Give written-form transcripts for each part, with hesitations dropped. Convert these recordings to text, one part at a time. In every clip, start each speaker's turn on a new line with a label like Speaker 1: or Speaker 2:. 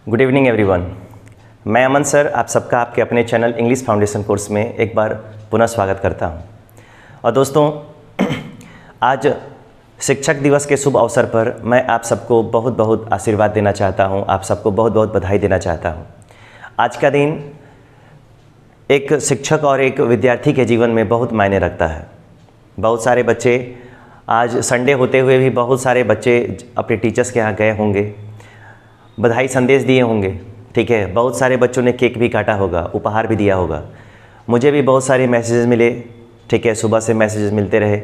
Speaker 1: Good evening everyone. मैं अमन sir आप सबका आपके अपने चैनल इंग्लिश फाउंडेशन कोर्स में एक बार पुनः स्वागत करता हूं। और दोस्तों, आज शिक्षक दिवस के शुभ अवसर पर मैं आप सबको बहुत बहुत आशीर्वाद देना चाहता हूं, आप सबको बहुत बहुत बधाई देना चाहता हूं। आज का दिन एक शिक्षक और एक विद्यार्थी के जीवन में बहुत मायने रखता है। बहुत सारे बच्चे, आज संडे होते हुए भी बहुत सारे बच्चे अपने टीचर्स के यहाँ गए होंगे, बधाई संदेश दिए होंगे, ठीक है। बहुत सारे बच्चों ने केक भी काटा होगा, उपहार भी दिया होगा। मुझे भी बहुत सारे मैसेजेस मिले, ठीक है, सुबह से मैसेजेस मिलते रहे।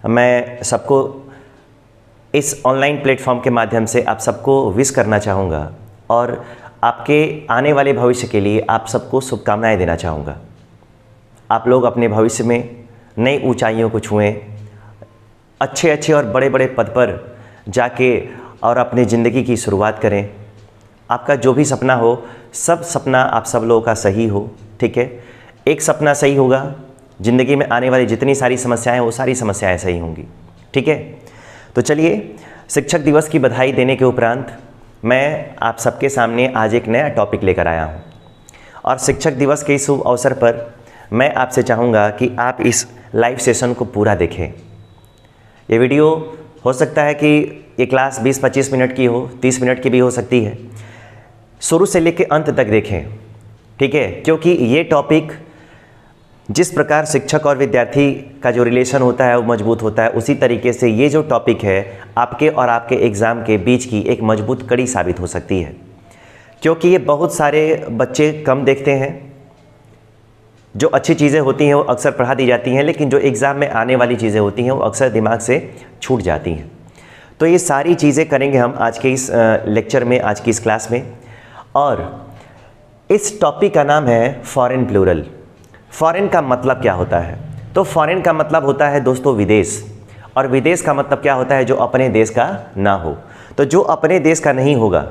Speaker 1: मैं सबको इस ऑनलाइन प्लेटफॉर्म के माध्यम से आप सबको विश करना चाहूँगा और आपके आने वाले भविष्य के लिए आप सबको शुभकामनाएं देना चाहूँगा। आप लोग अपने भविष्य में नई ऊंचाइयों को छुएं, अच्छे अच्छे और बड़े बड़े पद पर जाके और अपनी ज़िंदगी की शुरुआत करें। आपका जो भी सपना हो, सब सपना आप सब लोगों का सही हो, ठीक है। एक सपना सही होगा, ज़िंदगी में आने वाली जितनी सारी समस्याएं वो सारी समस्याएं सही होंगी, ठीक है। तो चलिए, शिक्षक दिवस की बधाई देने के उपरांत मैं आप सबके सामने आज एक नया टॉपिक लेकर आया हूँ। और शिक्षक दिवस के इस शुभ अवसर पर मैं आपसे चाहूँगा कि आप इस लाइव सेशन को पूरा देखें। ये वीडियो हो सकता है कि ये क्लास 20-25 मिनट की हो, 30 मिनट की भी हो सकती है। शुरू से लेकर अंत तक देखें, ठीक है, क्योंकि ये टॉपिक जिस प्रकार शिक्षक और विद्यार्थी का जो रिलेशन होता है वो मजबूत होता है, उसी तरीके से ये जो टॉपिक है आपके और आपके एग्ज़ाम के बीच की एक मजबूत कड़ी साबित हो सकती है। क्योंकि ये बहुत सारे बच्चे कम देखते हैं। जो अच्छी चीज़ें होती हैं वो अक्सर पढ़ा दी जाती हैं, लेकिन जो एग्ज़ाम में आने वाली चीज़ें होती हैं वो अक्सर दिमाग से छूट जाती हैं। तो ये सारी चीज़ें करेंगे हम आज के इस लेक्चर में, आज की इस क्लास में। और इस टॉपिक का नाम है फॉरेन प्लूरल। फॉरेन का मतलब क्या होता है? तो फॉरेन का मतलब होता है दोस्तों विदेश, और विदेश का मतलब क्या होता है? जो अपने देश का ना हो। तो जो अपने देश का नहीं होगा,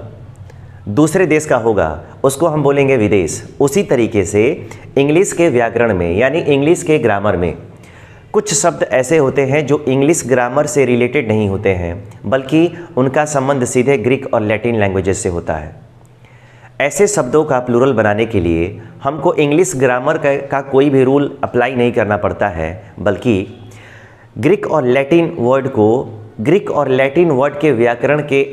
Speaker 1: दूसरे देश का होगा, उसको हम बोलेंगे विदेश। उसी तरीके से इंग्लिश के व्याकरण में यानी इंग्लिश के ग्रामर में कुछ शब्द ऐसे होते हैं जो इंग्लिश ग्रामर से रिलेटेड नहीं होते हैं, बल्कि उनका संबंध सीधे ग्रीक और लैटिन लैंग्वेजेस से होता है। ऐसे शब्दों का प्लूरल बनाने के लिए हमको इंग्लिश ग्रामर का कोई भी रूल अप्लाई नहीं करना पड़ता है, बल्कि ग्रीक और लैटिन वर्ड के व्याकरण के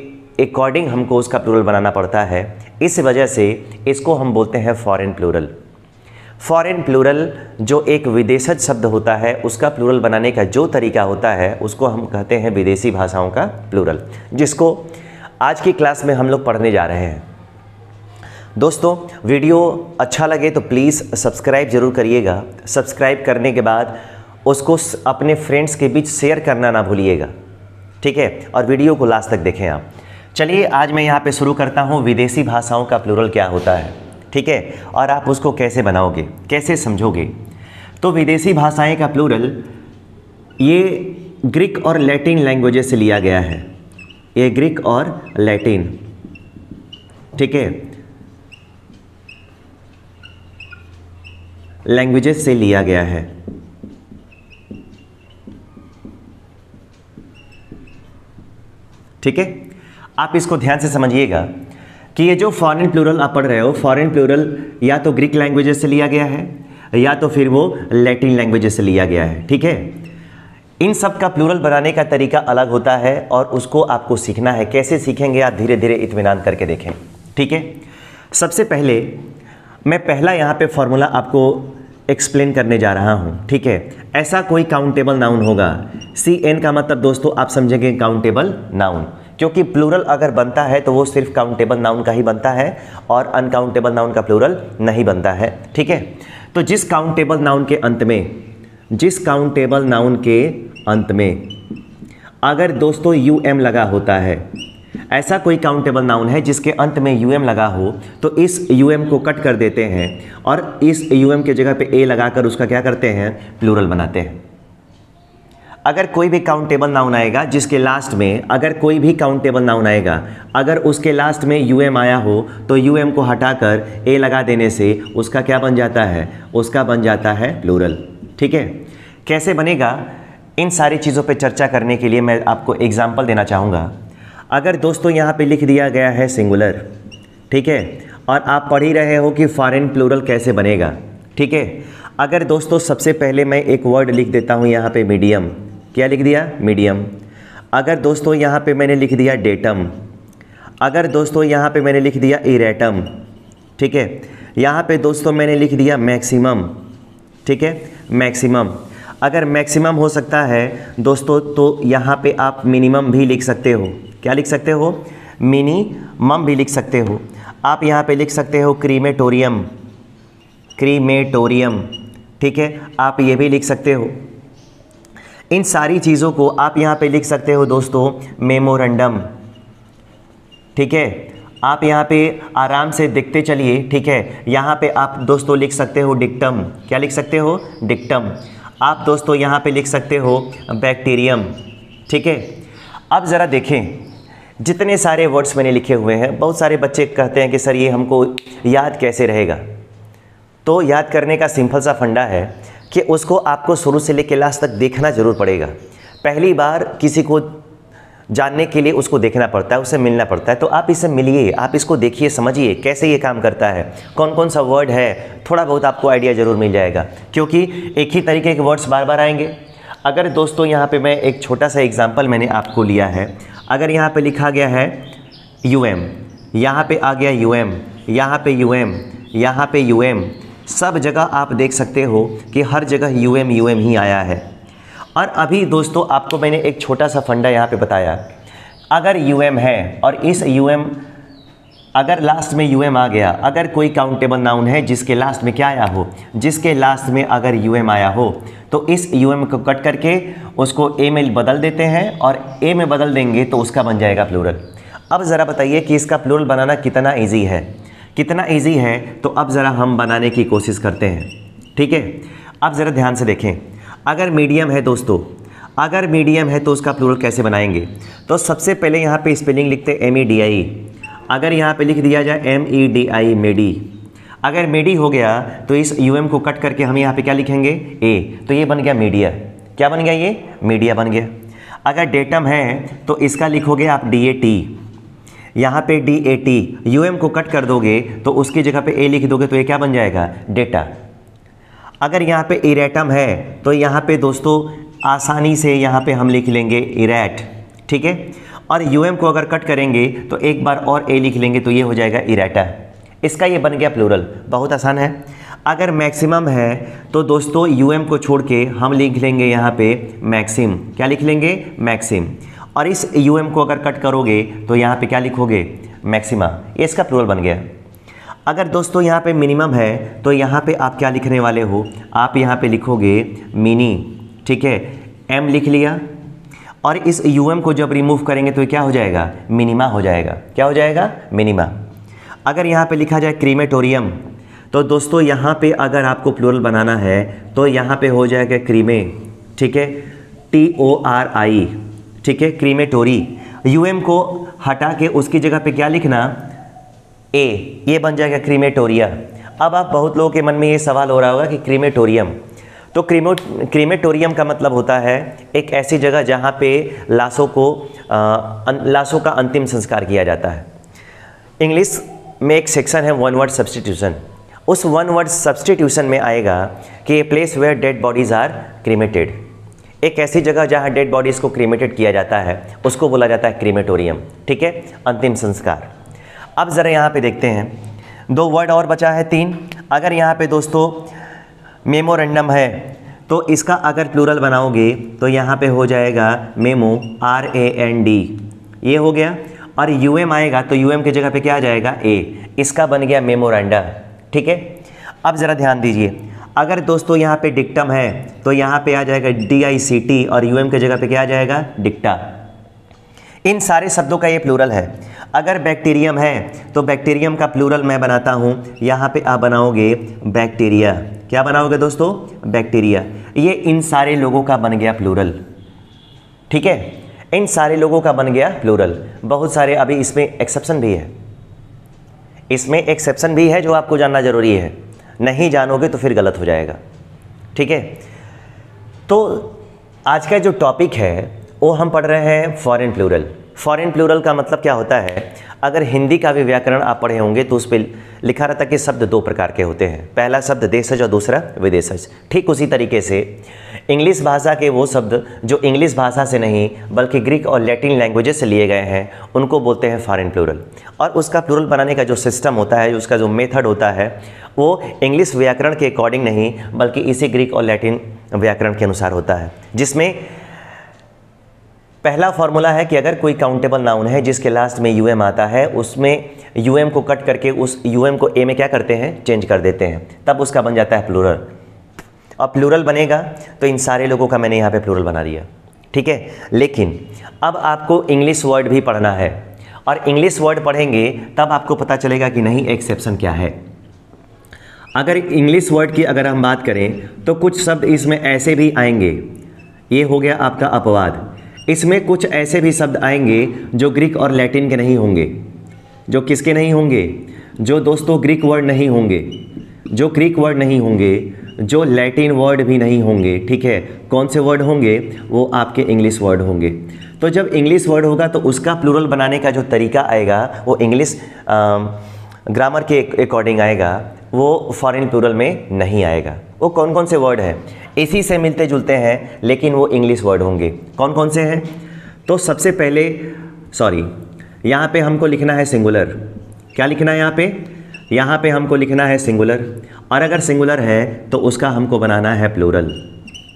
Speaker 1: अकॉर्डिंग हमको उसका प्लूरल बनाना पड़ता है। इस वजह से इसको हम बोलते हैं फॉरेन प्लूरल। फॉरेन प्लूरल जो एक विदेशज शब्द होता है, उसका प्लूरल बनाने का जो तरीका होता है उसको हम कहते हैं विदेशी भाषाओं का प्लूरल, जिसको आज की क्लास में हम लोग पढ़ने जा रहे हैं। दोस्तों, वीडियो अच्छा लगे तो प्लीज़ सब्सक्राइब ज़रूर करिएगा। सब्सक्राइब करने के बाद उसको अपने फ्रेंड्स के बीच शेयर करना ना भूलिएगा, ठीक है। और वीडियो को लास्ट तक देखें आप। चलिए, आज मैं यहाँ पे शुरू करता हूँ विदेशी भाषाओं का प्लूरल क्या होता है, ठीक है, और आप उसको कैसे बनाओगे, कैसे समझोगे। तो विदेशी भाषाएं का प्लूरल ये ग्रीक और लैटिन लैंग्वेजेस से लिया गया है। ये ग्रीक और लैटिन, ठीक है, लैंग्वेजेस से लिया गया है। ठीक है, आप इसको ध्यान से समझिएगा कि ये जो फॉरेन प्लूरल आप पढ़ रहे हो, फॉरेन प्लूरल या तो ग्रीक लैंग्वेजेस से लिया गया है या तो फिर वो लैटिन लैंग्वेजेस से लिया गया है, ठीक है। इन सब का प्लूरल बनाने का तरीका अलग होता है और उसको आपको सीखना है। कैसे सीखेंगे आप धीरे धीरे इत्मीनान करके देखें, ठीक है। सबसे पहले मैं पहला यहाँ पे फॉर्मूला आपको एक्सप्लेन करने जा रहा हूँ, ठीक है। ऐसा कोई काउंटेबल नाउन होगा, CN का मतलब दोस्तों आप समझेंगे काउंटेबल नाउन, क्योंकि प्लूरल अगर बनता है तो वो सिर्फ काउंटेबल नाउन का ही बनता है और अनकाउंटेबल नाउन का प्लूरल नहीं बनता है, ठीक है। तो जिस काउंटेबल नाउन के अंत में अगर दोस्तों UM लगा होता है, ऐसा कोई काउंटेबल नाउन है जिसके अंत में UM लगा हो, तो इस UM को कट कर देते हैं और इस UM के जगह पे A लगाकर उसका क्या करते हैं? प्लूरल बनाते हैं। अगर कोई भी काउंटेबल नाउन आएगा जिसके लास्ट में, अगर उसके लास्ट में UM आया हो तो UM को हटाकर A लगा देने से उसका क्या बन जाता है? उसका बन जाता है प्लूरल, ठीक है। कैसे बनेगा, इन सारी चीज़ों पे चर्चा करने के लिए मैं आपको एग्जाम्पल देना चाहूँगा। अगर दोस्तों यहाँ पे लिख दिया गया है सिंगुलर, ठीक है, और आप पढ़ ही रहे हो कि फॉरेन प्लूरल कैसे बनेगा। ठीक है, अगर दोस्तों सबसे पहले मैं एक वर्ड लिख देता हूँ यहाँ पे मीडियम, क्या लिख दिया? मीडियम। अगर दोस्तों यहाँ पे मैंने लिख दिया डेटम, अगर दोस्तों यहाँ पे मैंने लिख दिया इरेटम, ठीक है, यहाँ पे दोस्तों मैंने लिख दिया मैक्सिमम, ठीक है, मैक्सिमम। अगर मैक्सिमम हो सकता है दोस्तों तो यहाँ पे आप मिनिमम भी लिख सकते हो। क्या लिख सकते हो? मिनिमम भी लिख सकते हो। आप यहाँ पे लिख सकते हो क्रीमेटोरियम, क्रीमेटोरियम, ठीक है, आप ये भी लिख सकते हो। इन सारी चीज़ों को आप यहाँ पे लिख सकते हो दोस्तों मेमोरेंडम, ठीक है, आप यहाँ पे आराम से देखते चलिए। ठीक है, यहाँ पे आप दोस्तों लिख सकते हो डिक्टम, क्या लिख सकते हो? डिक्टम। आप दोस्तों यहाँ पे लिख सकते हो बैक्टीरियम, ठीक है। अब ज़रा देखें जितने सारे वर्ड्स मैंने लिखे हुए हैं, बहुत सारे बच्चे कहते हैं कि सर ये हमको याद कैसे रहेगा। तो याद करने का सिंपल सा फंडा है कि उसको आपको शुरू से लेकर लास्ट तक देखना ज़रूर पड़ेगा। पहली बार किसी को जानने के लिए उसको देखना पड़ता है, उससे मिलना पड़ता है। तो आप इससे मिलिए, आप इसको देखिए, समझिए कैसे ये काम करता है, कौन कौन सा वर्ड है, थोड़ा बहुत आपको आइडिया ज़रूर मिल जाएगा, क्योंकि एक ही तरीके के वर्ड्स बार बार आएंगे। अगर दोस्तों यहाँ पे मैं एक छोटा सा एग्जांपल मैंने आपको लिया है, अगर यहाँ पे लिखा गया है यूएम, यहाँ पे आ गया यूएम, यहाँ पे यूएम, यहाँ पे यूएम, सब जगह आप देख सकते हो कि हर जगह यूएम यूएम ही आया है। और अभी दोस्तों आपको मैंने एक छोटा सा फंडा यहाँ पे बताया, अगर यूएम है और इस यूएम, अगर लास्ट में यूएम आ गया, अगर कोई काउंटेबल नाउन है जिसके लास्ट में क्या आया हो, जिसके लास्ट में अगर यूएम आया हो, तो इस यूएम को कट करके उसको ए में बदल देते हैं और ए में बदल देंगे तो उसका बन जाएगा प्लूरल। अब ज़रा बताइए कि इसका प्लूरल बनाना कितना ईजी है, कितना ईजी है। तो अब ज़रा हम बनाने की कोशिश करते हैं, ठीक है। अब ज़रा ध्यान से देखें, अगर मीडियम है दोस्तों, अगर मीडियम है तो उसका प्लूरल कैसे बनाएंगे? तो सबसे पहले यहाँ पे स्पेलिंग लिखते MEDI। अगर यहाँ पे लिख दिया जाए MEDI, मेडी, अगर मेडी हो गया तो इस यूएम को कट करके हम यहाँ पे क्या लिखेंगे? ए, तो ये बन गया मीडिया। क्या बन गया? ये मीडिया बन गया। अगर डेटम है तो इसका लिखोगे आप DAT, यहाँ पे DAT, यूएम को कट कर दोगे तो उसकी जगह पे ए लिख दोगे तो ये क्या बन जाएगा? डेटा। अगर यहाँ पे इरेटम है तो यहाँ पे दोस्तों आसानी से यहाँ पे हम लिख लेंगे इरेट, ठीक है। और यूएम को अगर कट करेंगे तो एक बार और ए लिख लेंगे तो ये हो जाएगा इरेटा। इसका ये बन गया प्लूरल, बहुत आसान है। अगर मैक्सिमम है तो दोस्तों यूएम को छोड़ के हम लिख लेंगे यहाँ पे मैक्सिम, क्या लिख लेंगे? मैक्सिम। और इस यूएम को अगर कट करोगे तो यहाँ पे क्या लिखोगे? मैक्सिमा। ये इसका प्लूरल बन गया। अगर दोस्तों यहाँ पे मिनिमम है तो यहाँ पे आप क्या लिखने वाले हो? आप यहाँ पे लिखोगे मिनी, ठीक है, एम लिख लिया। और इस यूएम को जब रिमूव करेंगे तो क्या हो जाएगा? मिनिमा हो जाएगा। क्या हो जाएगा? मिनिमा। अगर यहाँ पे लिखा जाए क्रीमेटोरियम तो दोस्तों यहाँ पे अगर आपको प्लूरल बनाना है तो यहाँ पे हो जाएगा क्रीमे, ठीक है, TORI, ठीक है, क्रीमेटोरी। यूएम को हटा के उसकी जगह पे क्या लिखना? ए, ये बन जाएगा क्रीमेटोरिया। अब आप बहुत लोगों के मन में ये सवाल हो रहा होगा कि क्रीमेटोरियम, तो क्रीमेटोरियम का मतलब होता है एक ऐसी जगह जहाँ पे लाशों का अंतिम संस्कार किया जाता है। इंग्लिश में एक सेक्शन है वन वर्ड सब्सटीट्यूशन। उस वन वर्ड सब्सटीट्यूशन में आएगा कि a place where dead bodies are cremated, एक ऐसी जगह जहाँ डेड बॉडीज़ को क्रीमेटेड किया जाता है उसको बोला जाता है क्रीमेटोरियम, ठीक है, अंतिम संस्कार। अब ज़रा यहाँ पे देखते हैं, दो वर्ड और बचा है, 3। अगर यहाँ पे दोस्तों मेमोरेंडम है तो इसका अगर प्लूरल बनाओगे तो यहाँ पे हो जाएगा मेमो, RAND, ये हो गया। और यूएम आएगा तो यूएम की जगह पे क्या आ जाएगा? ए, इसका बन गया मेमोरेंडा, ठीक है। अब ज़रा ध्यान दीजिए, अगर दोस्तों यहाँ पे डिक्टम है तो यहाँ पे आ जाएगा DICT और यूएम की जगह पे क्या आ जाएगा? डिक्टा। इन सारे शब्दों का ये प्लूरल है। अगर बैक्टीरियम है तो बैक्टीरियम का प्लूरल मैं बनाता हूँ, यहाँ पे आप बनाओगे बैक्टीरिया। क्या बनाओगे दोस्तों? बैक्टीरिया। ये इन सारे लोगों का बन गया प्लूरल, ठीक है, इन सारे लोगों का बन गया प्लूरल। बहुत सारे, अभी इसमें एक्सेप्शन भी है, इसमें एक्सेप्शन भी है जो आपको जानना ज़रूरी है, नहीं जानोगे तो फिर गलत हो जाएगा, ठीक है। तो आज का जो टॉपिक है वो हम पढ़ रहे हैं फॉरेन प्लूरल, फॉरेन प्लूरल का मतलब क्या होता है, अगर हिंदी का भी व्याकरण आप पढ़े होंगे तो उस पर लिखा रहता है कि शब्द दो प्रकार के होते हैं, पहला शब्द देशज और दूसरा विदेशज। ठीक उसी तरीके से इंग्लिश भाषा के वो शब्द जो इंग्लिश भाषा से नहीं बल्कि ग्रीक और लैटिन लैंग्वेजेस से लिए गए हैं उनको बोलते हैं फॉरेन प्लूरल। और उसका प्लूरल बनाने का जो सिस्टम होता है, उसका जो मेथड होता है, वो इंग्लिश व्याकरण के अकॉर्डिंग नहीं बल्कि इसी ग्रीक और लैटिन व्याकरण के अनुसार होता है, जिसमें पहला फॉर्मूला है कि अगर कोई काउंटेबल नाउन है जिसके लास्ट में यूएम आता है, उसमें यूएम को कट करके उस यूएम को ए में क्या करते हैं, चेंज कर देते हैं, तब उसका बन जाता है प्लूरल। और प्लूरल बनेगा तो इन सारे लोगों का मैंने यहाँ पे प्लूरल बना दिया, ठीक है। लेकिन अब आपको इंग्लिश वर्ड भी पढ़ना है और इंग्लिश वर्ड पढ़ेंगे तब आपको पता चलेगा कि नहीं एक्सेप्शन क्या है। अगर इंग्लिश वर्ड की अगर हम बात करें तो कुछ शब्द इसमें ऐसे भी आएंगे, ये हो गया आपका अपवाद। इसमें कुछ ऐसे भी शब्द आएंगे जो ग्रीक और लैटिन के नहीं होंगे, जो किसके नहीं होंगे, जो दोस्तों ग्रीक वर्ड नहीं होंगे, जो ग्रीक वर्ड नहीं होंगे, जो लैटिन वर्ड भी नहीं होंगे, ठीक है। कौन से वर्ड होंगे, वो आपके इंग्लिश वर्ड होंगे। तो जब इंग्लिश वर्ड होगा तो उसका प्लूरल बनाने का जो तरीका आएगा वो इंग्लिश ग्रामर के अकॉर्डिंग आएगा, वो फॉरेन प्लूरल में नहीं आएगा। वो कौन कौन से वर्ड हैं, इसी से मिलते जुलते हैं लेकिन वो इंग्लिश वर्ड होंगे। कौन कौन से हैं, तो सबसे पहले यहाँ पे हमको लिखना है सिंगुलर। क्या लिखना है यहाँ पे हमको लिखना है सिंगुलर, और अगर सिंगुलर है तो उसका हमको बनाना है प्लूरल,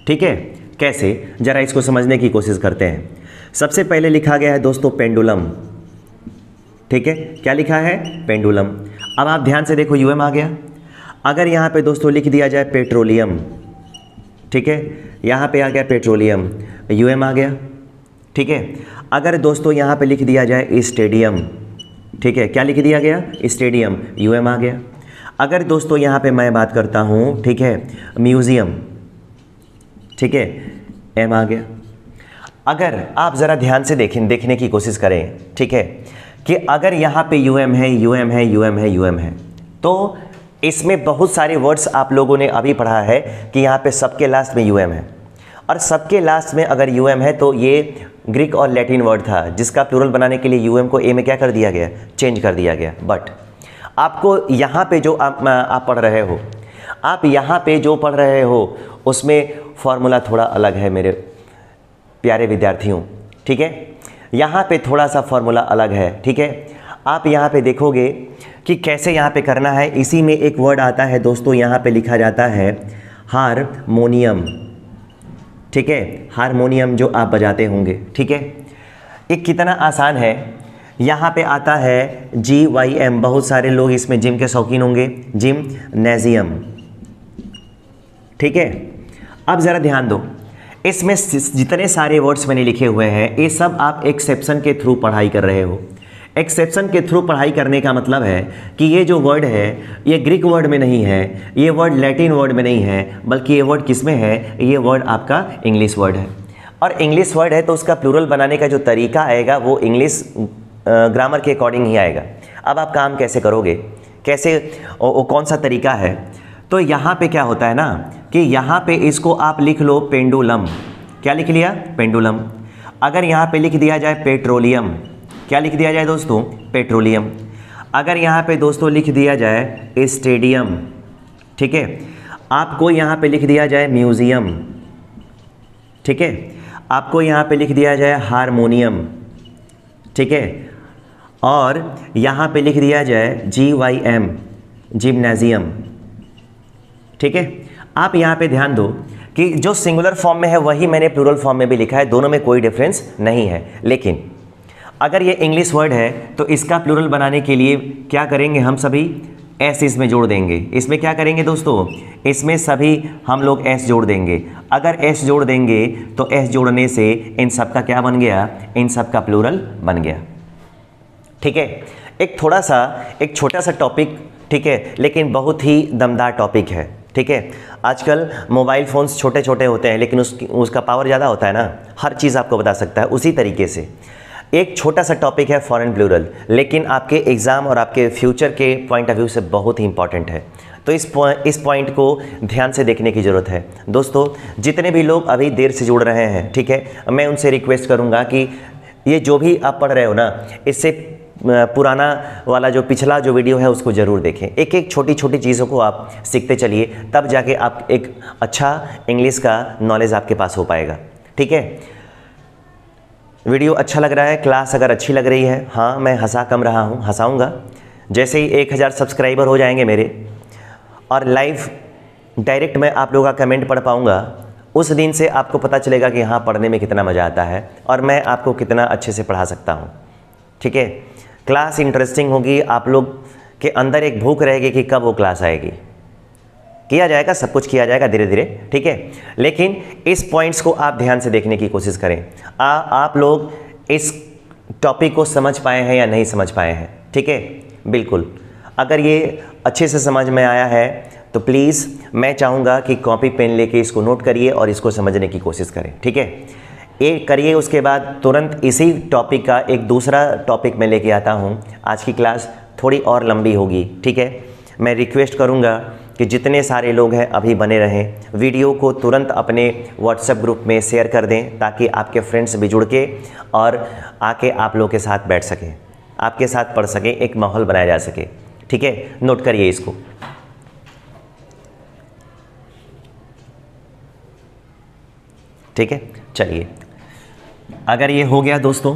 Speaker 1: ठीक है। कैसे, ज़रा इसको समझने की कोशिश करते हैं। सबसे पहले लिखा गया है दोस्तों पेंडुलम, ठीक है। क्या लिखा है, पेंडुलम। अब आप ध्यान से देखो, यूएम आ गया। अगर यहाँ पे दोस्तों लिख दिया जाए पेट्रोलियम, ठीक है, यहाँ पे आ गया पेट्रोलियम, यूएम आ गया, ठीक है। अगर दोस्तों यहाँ पे लिख दिया जाए स्टेडियम, ठीक है, क्या लिख दिया गया, स्टेडियम, यूएम आ गया। अगर दोस्तों यहाँ पे मैं बात करता हूँ, ठीक है, म्यूज़ियम, ठीक है, एम आ गया। अगर आप ज़रा ध्यान से देखने की कोशिश करें, ठीक है, कि अगर यहाँ पे यूएम है, यूएम है, यूएम है, यूएम है, तो इसमें बहुत सारे वर्ड्स आप लोगों ने अभी पढ़ा है कि यहाँ पे सबके लास्ट में यूएम है, और सबके लास्ट में अगर यूएम है तो ये ग्रीक और लैटिन वर्ड था जिसका प्लूरल बनाने के लिए यूएम को ए में क्या कर दिया गया, चेंज कर दिया गया। बट आपको यहाँ पे जो आप पढ़ रहे हो, आप यहाँ पे जो पढ़ रहे हो उसमें फॉर्मूला थोड़ा अलग है मेरे प्यारे विद्यार्थियों, ठीक है। यहाँ पे थोड़ा सा फॉर्मूला अलग है, ठीक है। आप यहाँ पे देखोगे कि कैसे यहाँ पे करना है। इसी में एक वर्ड आता है दोस्तों, यहाँ पे लिखा जाता है हारमोनियम, ठीक है, हारमोनियम जो आप बजाते होंगे, ठीक है। ये कितना आसान है। यहाँ पे आता है GYM, बहुत सारे लोग इसमें जिम के शौकीन होंगे, जिमनेजियम, ठीक है। अब ज़रा ध्यान दो, इसमें जितने सारे वर्ड्स मैंने लिखे हुए हैं ये सब आप एक्सेप्शन के थ्रू पढ़ाई कर रहे हो। एक्सेप्शन के थ्रू पढ़ाई करने का मतलब है कि ये जो वर्ड है ये ग्रीक वर्ड में नहीं है, ये वर्ड लैटिन वर्ड में नहीं है, बल्कि ये वर्ड किस में है, ये वर्ड आपका इंग्लिश वर्ड है। और इंग्लिश वर्ड है तो उसका प्लूरल बनाने का जो तरीका आएगा वो इंग्लिश ग्रामर के अकॉर्डिंग ही आएगा। अब आप काम कैसे करोगे, कैसे कौन सा तरीका है, तो यहाँ पे क्या होता है ना कि यहाँ पे इसको आप लिख लो पेंडुलम। क्या लिख लिया, पेंडुलम। अगर यहाँ पे लिख दिया जाए पेट्रोलियम, क्या लिख दिया जाए दोस्तों, पेट्रोलियम। अगर यहाँ पे दोस्तों लिख दिया जाए स्टेडियम, ठीक है। आपको यहाँ पे लिख दिया जाए म्यूज़ियम, ठीक है। आपको यहाँ पे लिख दिया जाए हारमोनियम, ठीक है। और यहाँ पे लिख दिया जाए GYM, जिमनेजियम, ठीक है। आप यहाँ पे ध्यान दो कि जो सिंगुलर फॉर्म में है वही मैंने प्लूरल फॉर्म में भी लिखा है, दोनों में कोई डिफरेंस नहीं है। लेकिन अगर ये इंग्लिश वर्ड है तो इसका प्लूरल बनाने के लिए क्या करेंगे, हम सभी एस इसमें जोड़ देंगे। इसमें क्या करेंगे दोस्तों, इसमें सभी हम लोग एस जोड़ देंगे। अगर एस जोड़ देंगे तो एस जोड़ने से इन सब का क्या बन गया, इन सब का प्लूरल बन गया, ठीक है। एक छोटा सा टॉपिक, ठीक है, लेकिन बहुत ही दमदार टॉपिक है, ठीक है। आजकल मोबाइल फ़ोन्स छोटे छोटे होते हैं लेकिन उसका पावर ज़्यादा होता है ना, हर चीज़ आपको बता सकता है। उसी तरीके से एक छोटा सा टॉपिक है फॉरेन प्लूरल, लेकिन आपके एग्ज़ाम और आपके फ्यूचर के पॉइंट ऑफ व्यू से बहुत ही इंपॉर्टेंट है। तो इस पॉइंट को ध्यान से देखने की ज़रूरत है। दोस्तों जितने भी लोग अभी देर से जुड़ रहे हैं, ठीक है, मैं उनसे रिक्वेस्ट करूँगा कि ये जो भी आप पढ़ रहे हो ना, इससे पुराना वाला जो पिछला जो वीडियो है उसको ज़रूर देखें। एक एक छोटी छोटी चीज़ों को आप सीखते चलिए, तब जाके आप एक अच्छा इंग्लिश का नॉलेज आपके पास हो पाएगा। ठीक है, वीडियो अच्छा लग रहा है, क्लास अगर अच्छी लग रही है, हाँ मैं हंसा कम रहा हूँ, हंसाऊँगा। जैसे ही 1000 सब्सक्राइबर हो जाएंगे मेरे और लाइव डायरेक्ट मैं आप लोगों का कमेंट पढ़ पाऊँगा, उस दिन से आपको पता चलेगा कि हाँ पढ़ने में कितना मज़ा आता है और मैं आपको कितना अच्छे से पढ़ा सकता हूँ। ठीक है, क्लास इंटरेस्टिंग होगी, आप लोग के अंदर एक भूख रहेगी कि कब वो क्लास आएगी। किया जाएगा, सब कुछ किया जाएगा धीरे धीरे। ठीक है, लेकिन इस पॉइंट्स को आप ध्यान से देखने की कोशिश करें। आप लोग इस टॉपिक को समझ पाए हैं या नहीं समझ पाए हैं। ठीक है, बिल्कुल अगर ये अच्छे से समझ में आया है तो प्लीज़ मैं चाहूँगा कि कॉपी पेन लेके इसको नोट करिए और इसको समझने की कोशिश करें। ठीक है, ये करिए। उसके बाद तुरंत इसी टॉपिक का एक दूसरा टॉपिक मैं लेके आता हूँ। आज की क्लास थोड़ी और लंबी होगी। ठीक है, मैं रिक्वेस्ट करूँगा कि जितने सारे लोग हैं अभी बने रहें, वीडियो को तुरंत अपने व्हाट्सएप ग्रुप में शेयर कर दें ताकि आपके फ्रेंड्स भी जुड़ के और आके आप लोग के साथ बैठ सकें, आपके साथ पढ़ सकें, एक माहौल बनाया जा सके। ठीक है, नोट करिए इसको। ठीक है, चलिए अगर ये हो गया दोस्तों,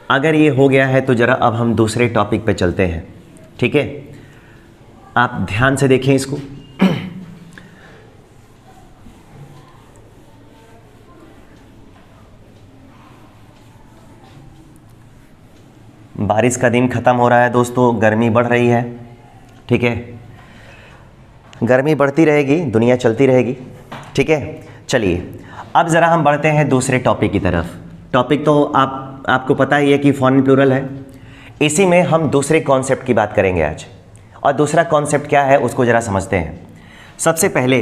Speaker 1: अगर ये हो गया है तो ज़रा अब हम दूसरे टॉपिक पे चलते हैं। ठीक है, आप ध्यान से देखें इसको। बारिश का दिन ख़त्म हो रहा है दोस्तों, गर्मी बढ़ रही है। ठीक है, गर्मी बढ़ती रहेगी, दुनिया चलती रहेगी। ठीक है, चलिए अब ज़रा हम बढ़ते हैं दूसरे टॉपिक की तरफ। टॉपिक तो आपको पता ही है कि फॉरेन प्लूरल है। इसी में हम दूसरे कॉन्सेप्ट की बात करेंगे आज, और दूसरा कॉन्सेप्ट क्या है उसको ज़रा समझते हैं। सबसे पहले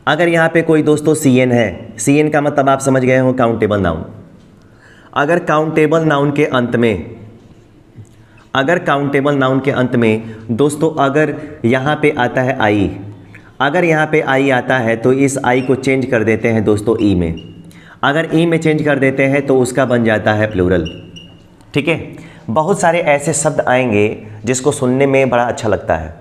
Speaker 1: अगर यहाँ पे कोई दोस्तों CN है, CN का मतलब आप समझ गए हो, काउंटेबल नाउन। अगर काउंटेबल नाउन के अंत में, अगर काउंटेबल नाउन के अंत में दोस्तों अगर यहाँ पे आता है आई, अगर यहाँ पे आई आता है तो इस आई को चेंज कर देते हैं दोस्तों ई में। अगर ई में चेंज कर देते हैं तो उसका बन जाता है प्लूरल। ठीक है, बहुत सारे ऐसे शब्द आएंगे जिसको सुनने में बड़ा अच्छा लगता है।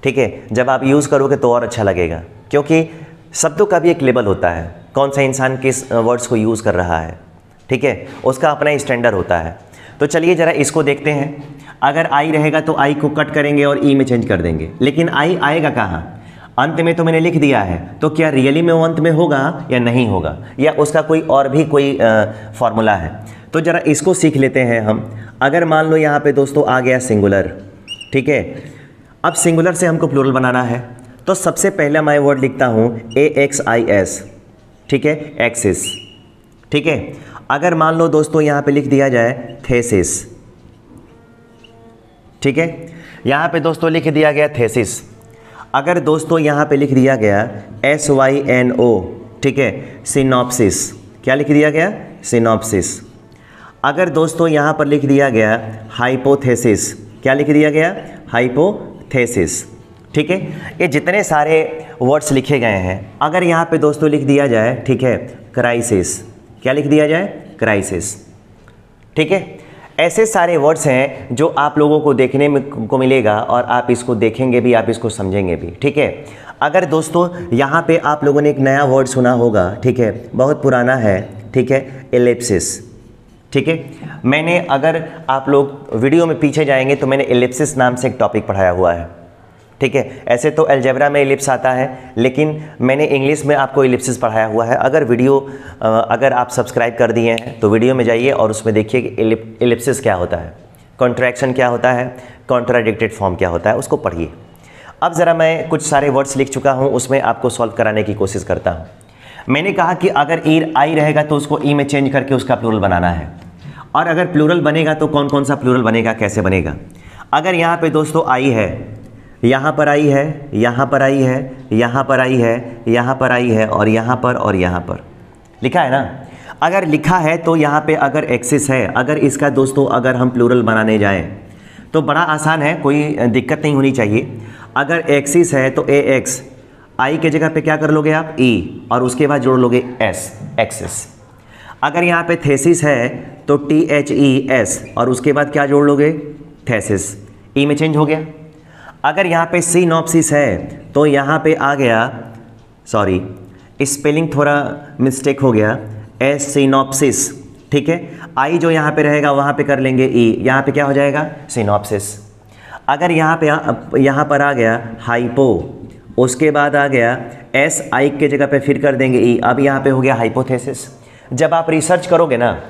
Speaker 1: ठीक है, जब आप यूज़ करोगे तो और अच्छा लगेगा, क्योंकि शब्दों का भी एक लेवल होता है, कौन सा इंसान किस वर्ड्स को यूज़ कर रहा है। ठीक है, उसका अपना स्टैंडर्ड होता है। तो चलिए ज़रा इसको देखते हैं। अगर आई रहेगा तो आई को कट करेंगे और ई में चेंज कर देंगे, लेकिन आई आएगा कहाँ? अंत में तो मैंने लिख दिया है, तो क्या रियली में वो अंत में होगा या नहीं होगा, या उसका कोई और भी कोई फॉर्मूला है? तो ज़रा इसको सीख लेते हैं हम। अगर मान लो यहाँ पे दोस्तों आ गया सिंगुलर। ठीक है, अब सिंगुलर से हमको प्लूरल बनाना है, तो सबसे पहला मैं वर्ड लिखता हूँ AXIS। ठीक है, एक्सिस। ठीक है, अगर मान लो दोस्तों यहाँ पे लिख दिया जाए थेसिस। ठीक है, यहाँ पे दोस्तों लिख दिया गया थेसिस। अगर दोस्तों यहाँ पे लिख दिया गया SYNO, ठीक है, सिनॉप्सिस। क्या लिख दिया गया? सिनॉप्सिस। अगर दोस्तों यहाँ पर लिख दिया गया हाइपोथेसिस, क्या लिख दिया गया? हाइपोथेसिस। ठीक है, ये जितने सारे वर्ड्स लिखे गए हैं, अगर यहाँ पे दोस्तों लिख दिया जाए, ठीक है, क्राइसिस। क्या लिख दिया जाए? क्राइसिस। ठीक है, ऐसे सारे वर्ड्स हैं जो आप लोगों को देखने में को मिलेगा और आप इसको देखेंगे भी, आप इसको समझेंगे भी। ठीक है, अगर दोस्तों यहाँ पे आप लोगों ने एक नया वर्ड सुना होगा, ठीक है, बहुत पुराना है, ठीक है, एलिप्सिस। ठीक है, मैंने, अगर आप लोग वीडियो में पीछे जाएंगे तो मैंने एलिप्सिस नाम से एक टॉपिक पढ़ाया हुआ है। ठीक है, ऐसे तो अलजेब्रा में एलिप्स आता है, लेकिन मैंने इंग्लिश में आपको एलिप्सिस पढ़ाया हुआ है। अगर वीडियो अगर आप सब्सक्राइब कर दिए हैं तो वीडियो में जाइए और उसमें देखिए कि एलिप्सिस क्या होता है, कॉन्ट्रैक्शन क्या होता है, कॉन्ट्राडिक्टेड फॉर्म क्या होता है, उसको पढ़िए। अब ज़रा मैं कुछ सारे वर्ड्स लिख चुका हूँ, उसमें आपको सॉल्व कराने की कोशिश करता हूँ। मैंने कहा कि अगर आई रहेगा तो उसको ई में चेंज करके उसका प्लूरल बनाना है, और अगर प्लूरल बनेगा तो कौन कौन सा प्लूरल बनेगा, कैसे बनेगा। अगर यहाँ पे दोस्तों आई है, यहाँ पर आई है, यहाँ पर आई है, यहाँ पर आई है, यहाँ पर आई है, और यहाँ पर लिखा है ना। अगर लिखा है तो यहाँ पे अगर एक्सिस है, अगर इसका दोस्तों अगर हम प्लूरल बनाने जाएं तो बड़ा आसान है, कोई दिक्कत नहीं होनी चाहिए। अगर एक्सिस है तो AX, आई के जगह पे क्या कर लोगे आप? E, और उसके बाद जोड़ लोगे S, एक्सिस। अगर यहाँ पे थेसिस है तो THES और उसके बाद क्या जोड़ लोगे, थेसिस, ई में चेंज हो गया। अगर यहाँ पे सिनॉप्सिस है तो यहाँ पे आ गया, सॉरी स्पेलिंग थोड़ा मिस्टेक हो गया, सिनॉप्सिस, ठीक है। आई जो यहाँ पे रहेगा वहाँ पे कर लेंगे ई, यहाँ पे क्या हो जाएगा, सिनॉप्सिस। अगर यहाँ पर आ गया हाइपो, उसके बाद आ गया एस, आई के जगह पे फिर कर देंगे ई, अब यहाँ पे हो गया हाइपोथेसिस। जब आप रिसर्च करोगे ना,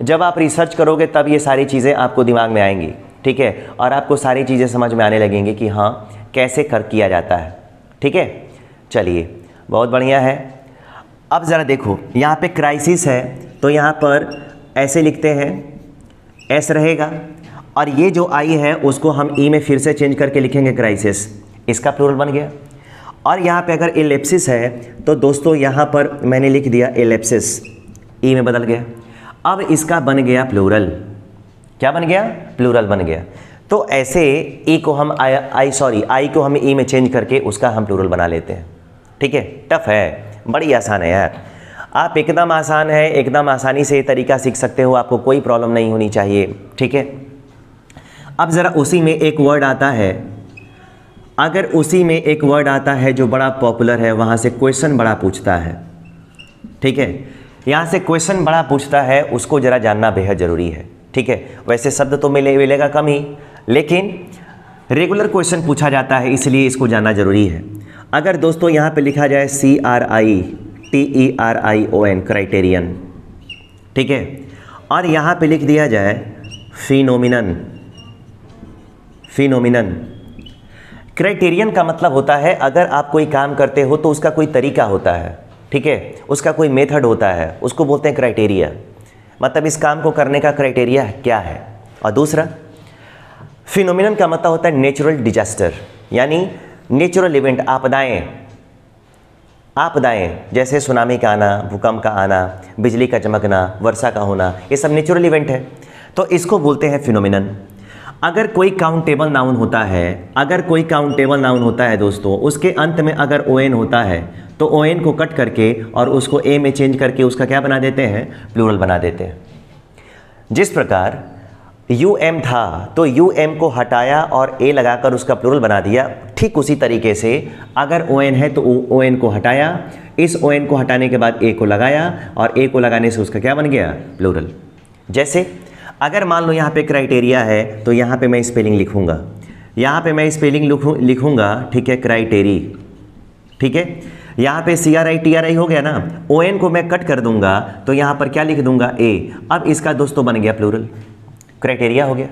Speaker 1: जब आप रिसर्च करोगे तब ये सारी चीज़ें आपको दिमाग में आएंगी, ठीक है, और आपको सारी चीज़ें समझ में आने लगेंगी कि हाँ कैसे किया जाता है, ठीक है। चलिए बहुत बढ़िया है। अब ज़रा देखो यहाँ पे क्राइसिस है तो यहाँ पर ऐसे लिखते हैं, एस रहेगा, और ये जो आई है उसको हम ई में फिर से चेंज करके लिखेंगे क्राइसिस, इसका प्लूरल बन गया। और यहाँ पे अगर एलेप्सिस है तो दोस्तों यहाँ पर मैंने लिख दिया एलेप्सिस, ई में बदल गया। अब इसका बन गया प्लूरल, क्या बन गया, प्लूरल बन गया। तो ऐसे ई को हम आई को हम ई में चेंज करके उसका हम प्लूरल बना लेते हैं, ठीक है। टफ है, बड़ी आसान है यार, आप एकदम आसान है, एकदम आसानी से ये तरीका सीख सकते हो, आपको कोई प्रॉब्लम नहीं होनी चाहिए, ठीक है। अब ज़रा उसी में एक वर्ड आता है, अगर उसी में एक वर्ड आता है जो बड़ा पॉपुलर है, वहाँ से क्वेश्चन बड़ा पूछता है, ठीक है, यहाँ से क्वेश्चन बड़ा पूछता है, उसको ज़रा जानना बेहद ज़रूरी है, ठीक है। वैसे शब्द तो मिलेगा कम ही, लेकिन रेगुलर क्वेश्चन पूछा जाता है, इसलिए इसको जानना ज़रूरी है। अगर दोस्तों यहाँ पे लिखा जाए CRITERION, क्राइटेरियन, ठीक है, और यहाँ पे लिख दिया जाए फिनोमिनन, क्राइटेरियन का मतलब होता है अगर आप कोई काम करते हो तो उसका कोई तरीका होता है, ठीक है, उसका कोई मेथड होता है, उसको बोलते हैं क्राइटेरिया, मतलब इस काम को करने का क्राइटेरिया क्या है। और दूसरा फिनोमिनन का मतलब होता है नेचुरल डिजास्टर, यानी नेचुरल इवेंट, आपदाएं जैसे सुनामी का आना, भूकंप का आना, बिजली का चमकना, वर्षा का होना, ये सब नेचुरल इवेंट है, तो इसको बोलते हैं फिनोमिनन। अगर कोई काउंटेबल नाउन होता है, दोस्तों, उसके अंत में अगर ON होता है तो ON को कट करके और उसको A में चेंज करके उसका क्या बना देते हैं, प्लूरल बना देते हैं। जिस प्रकार UM था तो UM को हटाया और A लगाकर उसका प्लूरल बना दिया, ठीक उसी तरीके से अगर ON है तो ON को हटाया, इस ON को हटाने के बाद A को लगाया और A को लगाने से उसका क्या बन गया, प्लूरल। जैसे अगर मान लो यहाँ पे क्राइटेरिया है तो यहाँ पे मैं स्पेलिंग लिखूँगा, लिखूँगा, ठीक है, क्राइटेरी, ठीक है। यहाँ पे CRITRI हो गया ना, ON को मैं कट कर दूंगा तो यहाँ पर क्या लिख दूंगा, A। अब इसका दोस्तों बन गया प्लूरल, क्राइटेरिया हो गया।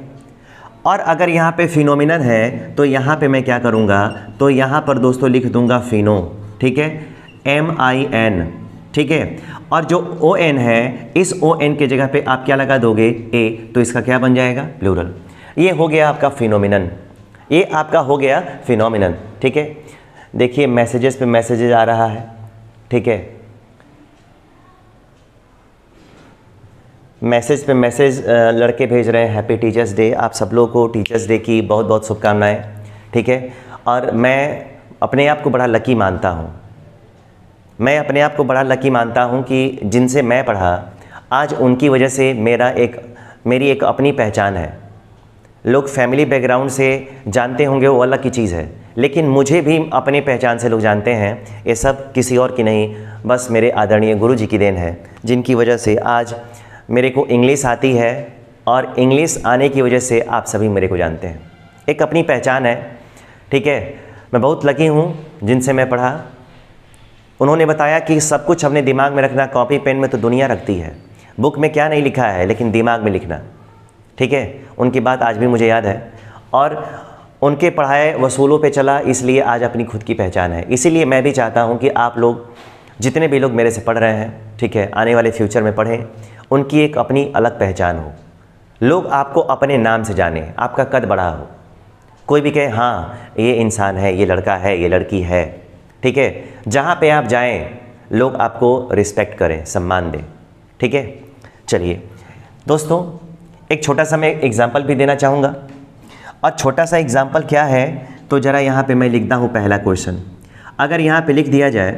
Speaker 1: और अगर यहाँ पे फिनोमिनन है तो यहाँ पे मैं क्या करूँगा, तो यहाँ पर दोस्तों लिख दूंगा फिनो, ठीक है, MIN, ठीक है। और जो ON है, इस ON के जगह पे आप क्या लगा दोगे, A, तो इसका क्या बन जाएगा, प्लूरल। ये हो गया आपका फिनोमिनन, ये आपका हो गया फिनोमिनन, ठीक है। देखिए मैसेजेस पे मैसेजेस आ रहा है, ठीक है, मैसेज पे मैसेज लड़के भेज रहे हैं, हैप्पी टीचर्स डे, आप सब लोगों को टीचर्स डे की बहुत बहुत शुभकामनाएं, ठीक है। और मैं अपने आप को बड़ा लकी मानता हूँ कि जिनसे मैं पढ़ा, आज उनकी वजह से मेरी एक अपनी पहचान है। लोग फैमिली बैकग्राउंड से जानते होंगे, वो अलग की चीज़ है, लेकिन मुझे भी अपनी पहचान से लोग जानते हैं। ये सब किसी और की नहीं, बस मेरे आदरणीय गुरु जी की देन है, जिनकी वजह से आज मेरे को इंग्लिश आती है, और इंग्लिश आने की वजह से आप सभी मेरे को जानते हैं। एक अपनी पहचान है, ठीक है। मैं बहुत लकी हूँ जिनसे मैं पढ़ा। उन्होंने बताया कि सब कुछ अपने दिमाग में रखना, कॉपी पेन में तो दुनिया रखती है, बुक में क्या नहीं लिखा है, लेकिन दिमाग में लिखना, ठीक है। उनकी बात आज भी मुझे याद है, और उनके पढ़ाए वसूलों पे चला, इसलिए आज अपनी खुद की पहचान है। इसीलिए मैं भी चाहता हूँ कि आप लोग, जितने भी लोग मेरे से पढ़ रहे हैं, ठीक है, आने वाले फ्यूचर में पढ़ें, उनकी एक अपनी अलग पहचान हो, लोग आपको अपने नाम से जाने, आपका कद बड़ा हो, कोई भी कहे हाँ ये इंसान है, ये लड़का है, ये लड़की है, ठीक है। जहाँ पे आप जाएं लोग आपको रिस्पेक्ट करें, सम्मान दें, ठीक है। चलिए दोस्तों, एक छोटा सा मैं एग्जाम्पल भी देना चाहूँगा, और छोटा सा एग्जाम्पल क्या है, तो ज़रा यहाँ पे मैं लिखता हूँ पहला क्वेश्चन। अगर यहाँ पे लिख दिया जाए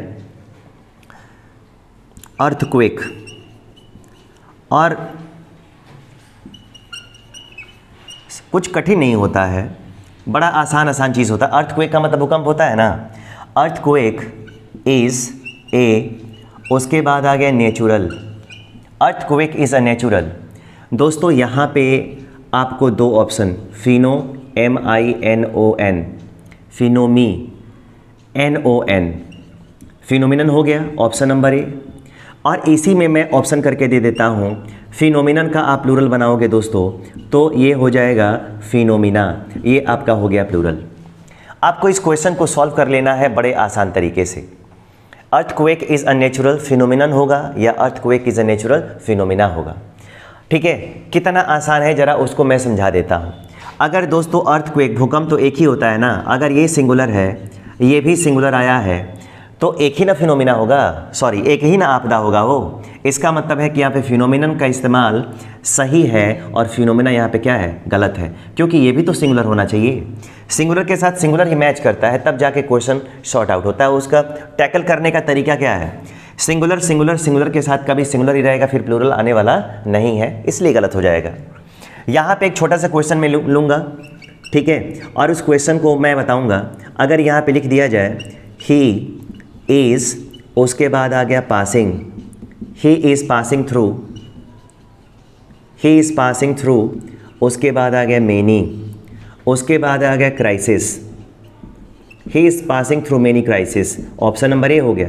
Speaker 1: अर्थक्वेक, और कुछ कठिन नहीं होता है, बड़ा आसान चीज़ होता है। अर्थक्वेक का मतलब भूकंप होता है ना। अर्थक्वेक इज़ ए, उसके बाद आ गया natural. Earthquake is a natural. दोस्तों यहाँ पे आपको दो option, Fino MINON, फिनोमी NON, phenomenon हो गया ऑप्शन नंबर ए। और इसी में मैं ऑप्शन करके दे देता हूँ, फिनोमिनन का आप प्लूरल बनाओगे दोस्तों तो ये हो जाएगा फिनोमिना। ये आपका हो गया प्लूरल। आपको इस क्वेश्चन को सॉल्व कर लेना है बड़े आसान तरीके से। Earthquake is a natural phenomenon होगा या earthquake is a natural phenomena होगा। ठीक है, कितना आसान है ज़रा उसको मैं समझा देता हूँ। अगर दोस्तों अर्थक्वेक भूकंप तो एक ही होता है ना, अगर ये सिंगुलर है ये भी सिंगुलर आया है तो एक ही ना फिनोमिना होगा, सॉरी एक ही ना आपदा होगा वो। इसका मतलब है कि यहाँ पे फिनोमिनन का इस्तेमाल सही है और फिनोमिना यहाँ पे क्या है, गलत है, क्योंकि ये भी तो सिंगुलर होना चाहिए। सिंगुलर के साथ सिंगुलर ही मैच करता है तब जाके क्वेश्चन शॉर्ट आउट होता है। उसका टैकल करने का तरीका क्या है, सिंगुलर सिंगुलर सिंगुलर के साथ कभी सिंगुलर ही रहेगा, फिर प्लूरल आने वाला नहीं है, इसलिए गलत हो जाएगा। यहाँ पे एक छोटा सा क्वेश्चन मैं लूँगा, ठीक है, और उस क्वेश्चन को मैं बताऊँगा। अगर यहाँ पे लिख दिया जाए ही इज़, उसके बाद आ गया passing, he is passing through, he is passing through, उसके बाद आ गया मेनी, उसके बाद आ गया crisis, he is passing through many crisis, option number A हो गया।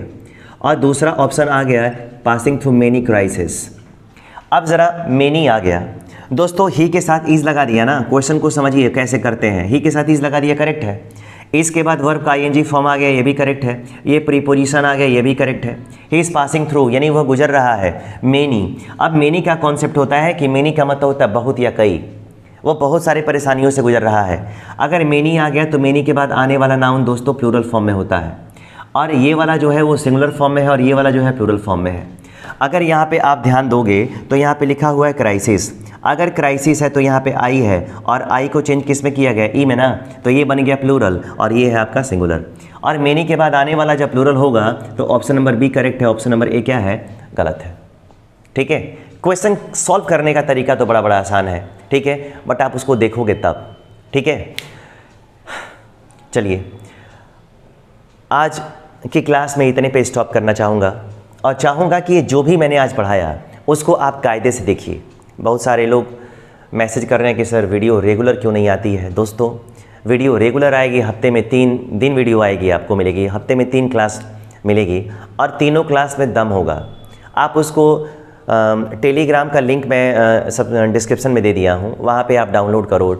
Speaker 1: और दूसरा ऑप्शन आ गया पासिंग थ्रू मेनी क्राइसिस। अब ज़रा मेनी आ गया दोस्तों, ही के साथ इज़ लगा दिया ना, क्वेश्चन को समझिए कैसे करते हैं। ही के साथ इज़ लगा दिया, करेक्ट है। इसके बाद वर्ब का ING फॉर्म आ गया, ये भी करेक्ट है। ये प्रीपोजिशन आ गया, ये भी करेक्ट है। ही इज़ पासिंग थ्रू यानी वह गुजर रहा है। मेनी, अब मेनी का कॉन्सेप्ट होता है कि मेनी का मतलब होता है बहुत या कई, वो बहुत सारे परेशानियों से गुजर रहा है। अगर मेनी आ गया तो मेनी के बाद आने वाला नाउन दोस्तों प्लूरल फॉर्म में होता है, और ये वाला जो है वो सिंगुलर फॉर्म में है और ये वाला जो है प्लूरल फॉर्म में है। अगर यहाँ पे आप ध्यान दोगे तो यहाँ पे लिखा हुआ है क्राइसिस। अगर क्राइसिस है तो यहाँ पे आई है और आई को चेंज किस में किया गया, ई में ना, तो ये बन गया प्लूरल और ये है आपका सिंगुलर। और मेनी के बाद आने वाला जब प्लूरल होगा तो ऑप्शन नंबर बी करेक्ट है, ऑप्शन नंबर ए क्या है, गलत है। ठीक है, क्वेश्चन सॉल्व करने का तरीका तो बड़ा आसान है, ठीक है, बट आप उसको देखोगे तब। ठीक है, चलिए आज की क्लास में इतने पे स्टॉप करना चाहूँगा और चाहूँगा कि जो भी मैंने आज पढ़ाया उसको आप कायदे से देखिए। बहुत सारे लोग मैसेज कर रहे हैं कि सर वीडियो रेगुलर क्यों नहीं आती है। दोस्तों वीडियो रेगुलर आएगी, हफ्ते में 3 दिन वीडियो आएगी, आपको मिलेगी, हफ्ते में 3 क्लास मिलेगी और तीनों क्लास में दम होगा। आप उसको टेलीग्राम का लिंक मैं सब डिस्क्रिप्शन में दे दिया हूँ, वहाँ पे आप डाउनलोड करो,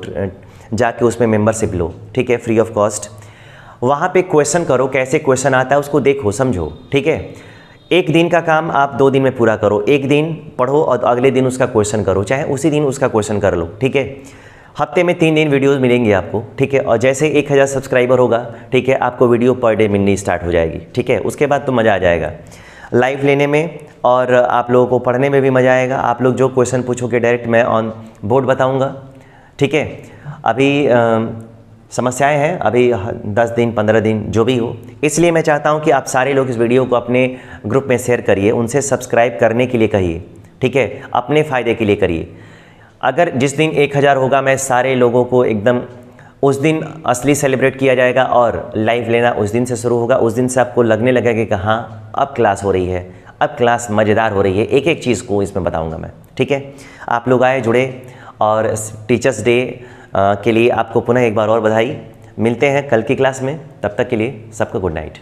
Speaker 1: जाके उसमें मेंबरशिप लो, ठीक है, फ्री ऑफ कॉस्ट। वहाँ पे क्वेश्चन करो, कैसे क्वेश्चन आता है उसको देखो समझो, ठीक है। एक दिन का काम आप 2 दिन में पूरा करो, एक दिन पढ़ो और अगले दिन उसका क्वेश्चन करो, चाहे उसी दिन उसका क्वेश्चन कर लो, ठीक है। हफ्ते में 3 दिन वीडियोस मिलेंगे आपको, ठीक है। और जैसे 1000 सब्सक्राइबर होगा, ठीक है, आपको वीडियो पर डे मिलनी स्टार्ट हो जाएगी, ठीक है। उसके बाद तो मज़ा आ जाएगा लाइव लेने में और आप लोगों को पढ़ने में भी मज़ा आएगा। आप लोग जो क्वेश्चन पूछोगे डायरेक्ट मैं ऑन बोर्ड बताऊँगा, ठीक है। अभी समस्याएं हैं, अभी 10 दिन 15 दिन जो भी हो, इसलिए मैं चाहता हूं कि आप सारे लोग इस वीडियो को अपने ग्रुप में शेयर करिए, उनसे सब्सक्राइब करने के लिए कहिए, ठीक है, अपने फ़ायदे के लिए करिए। अगर जिस दिन 1000 होगा मैं सारे लोगों को एकदम उस दिन असली सेलिब्रेट किया जाएगा और लाइव लेना उस दिन से शुरू होगा। उस दिन से आपको लगने लगेगा कि हाँ अब क्लास हो रही है, अब क्लास मज़ेदार हो रही है। एक एक चीज़ को इसमें बताऊँगा मैं, ठीक है। आप लोग आए, जुड़े और टीचर्स डे के लिए आपको पुनः एक बार और बधाई। मिलते हैं कल की क्लास में, तब तक के लिए सबको गुड नाइट।